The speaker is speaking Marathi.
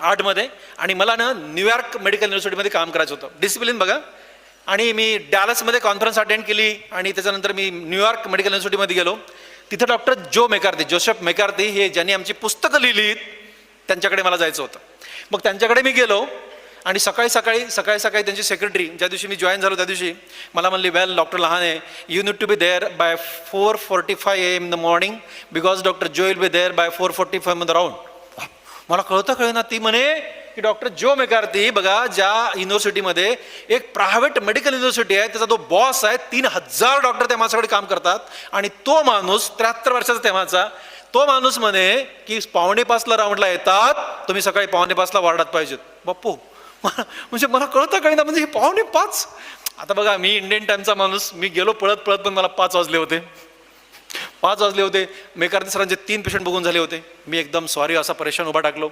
8मध्ये, आणि मला ना न्यूयॉर्क मेडिकल युनिव्हर्सिटीमध्ये काम करायचं होतं. डिसिप्लिन बघा. आणि मी डॅलसमध्ये कॉन्फरन्स अटेंड केली आणि त्याच्यानंतर मी न्यूयॉर्क मेडिकल युनिव्हर्सिटीमध्ये गेलो. तिथं डॉक्टर जोसेफ मेकार्थी हे ज्यांनी आमची पुस्तकं लिहिलीत त्यांच्याकडे मला जायचं होतं. मग त्यांच्याकडे मी गेलो आणि सकाळी सकाळी त्यांची सेक्रेटरी, ज्या दिवशी मी जॉईन झालो त्या दिवशी मला म्हणली, well doctor Lahane, you need to be there by 4:45 AM in the morning because doctor जो will be there by 4:45 in the round. मला कळतं ना, ती म्हणे की डॉक्टर जो मेकार्थी बघा, ज्या युनिव्हर्सिटीमध्ये एक प्रायव्हेट मेडिकल युनिव्हर्सिटी आहे, त्याचा तो बॉस आहे, 3000 डॉक्टर त्या माझ्याकडे काम करतात, आणि तो माणूस 73 वर्षाचा तेव्हाचा तो माणूस म्हणे की 4:45 राऊंडला येतात, तुम्ही सकाळी 4:45 वार्डात पाहिजेत. बाप्पू, म्हणजे मला कळतं ना, म्हणजे हे 4:45. आता बघा, मी इंडियन टाइमचा माणूस, मी गेलो पळत पण मला 5 वाजले होते. मेकार्थी सरांचे 3 पेशंट बघून झाले होते. मी एकदम सॉरी असा परेशान उभा टाकलो.